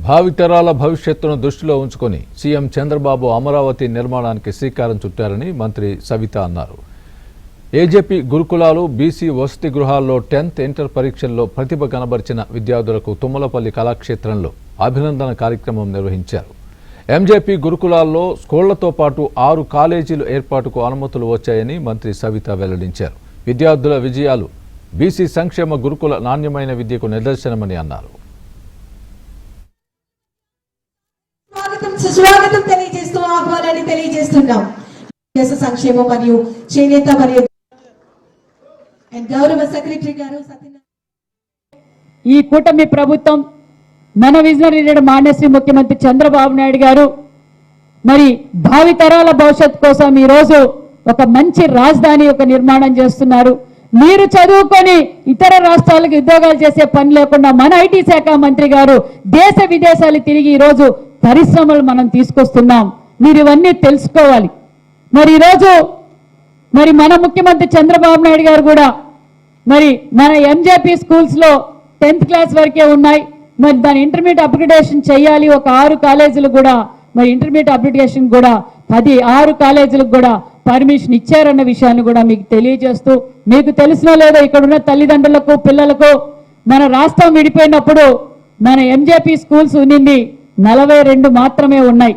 భావితరాల భవిష్యత్తును దృష్టిలో ఉంచుకొని సీఎం చంద్రబాబు అమరావతి నిర్మాణానికి శ్రీకారం చుట్టారని మంత్రి సవిత అన్నారు. ఏజేపీ గురుకులాలు బీసీ వసతి గృహాల్లో 10th ఇంటర్ పరీక్షల్లో ప్రతిభ కనబరిచిన విద్యార్థులకు తుమ్మలపల్లి కళాక్షేత్రంలో అభినందన కార్యక్రమం నిర్వహించారు. ఎంజేపీ గురుకులాల్లో స్కూళ్లతో పాటు 6 కాలేజీలు ఏర్పాటుకు అనుమతులు వచ్చాయని మంత్రి సవిత వెల్లడించారు. విద్యార్థుల విజయాలు బీసీ సంక్షేమ గురుకుల నాణ్యమైన విద్యకు నిదర్శనమని అన్నారు. స్వాగతం తెలియజేస్తూ ఆహ్వానాన్ని తెలియజేస్తున్నాం. దేశ సంక్షేమం మరియు చేనేత మరియు గౌరవ సెక్రటరీ గారు ఈ కూటమి ప్రభుత్వం మన విజనరీ లీడర్ మాన్యశ్రీ ముఖ్యమంత్రి చంద్రబాబు నాయుడు గారు మరి భావితరాల భవిష్యత్తు కోసం ఈ రోజు ఒక మంచి రాజధాని నిర్మాణం చేస్తున్నారు. మీరు చదువుకొని ఇతర రాష్ట్రాలకు ఉద్యోగాలు చేసే పని లేకుండా మన ఐటీ శాఖ మంత్రి గారు దేశ విదేశాలు తిరిగి ఈ రోజు పరిశ్రమలు మనం తీసుకొస్తున్నాం. మీరు ఇవన్నీ తెలుసుకోవాలి. మరి ఈరోజు మరి మన ముఖ్యమంత్రి చంద్రబాబు నాయుడు గారు కూడా మరి మన ఎంజేపీ స్కూల్స్ లో 10th క్లాస్ వరకే ఉన్నాయి. మరి దాని ఇంటర్మీడియట్ అప్గ్రేడేషన్ చేయాలి. ఒక 6 కాలేజీలు కూడా మరి ఇంటర్మీడియట్ అప్గ్రేడేషన్ కూడా 6 కాలేజీలకు కూడా పర్మిషన్ ఇచ్చారన్న విషయాన్ని కూడా మీకు తెలియజేస్తూ, మీకు తెలిసినో లేదో ఇక్కడ ఉన్న తల్లిదండ్రులకు పిల్లలకు మన రాష్ట్రం విడిపోయినప్పుడు మన ఎంజేపీ స్కూల్స్ ఉన్నింది 42 మాత్రమే ఉన్నాయి.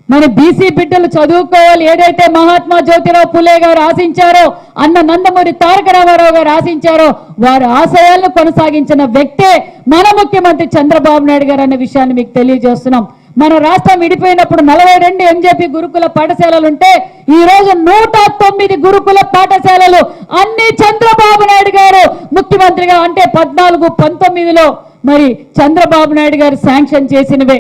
మన బీసీ బిడ్డలు చదువుకోవాలి. ఏదైతే మహాత్మా జ్యోతిరావు పులే గారు ఆశించారో, అన్న నందమూరి తారక రామారావు గారు ఆశించారో, వారి ఆశయాలను కొనసాగించిన వ్యక్తే మన ముఖ్యమంత్రి చంద్రబాబు నాయుడు గారు అన్న విషయాన్ని మీకు తెలియజేస్తున్నాం. మన రాష్ట్రం విడిపోయినప్పుడు 42 ఎంజేపీ గురుకుల పాఠశాలలు ఉంటే ఈ రోజు 109 గురుకుల పాఠశాలలు అన్ని చంద్రబాబు నాయుడు గారు ముఖ్యమంత్రిగా అంటే 14, 19లో మరి చంద్రబాబు నాయుడు గారు శాంక్షన్ చేసినవే.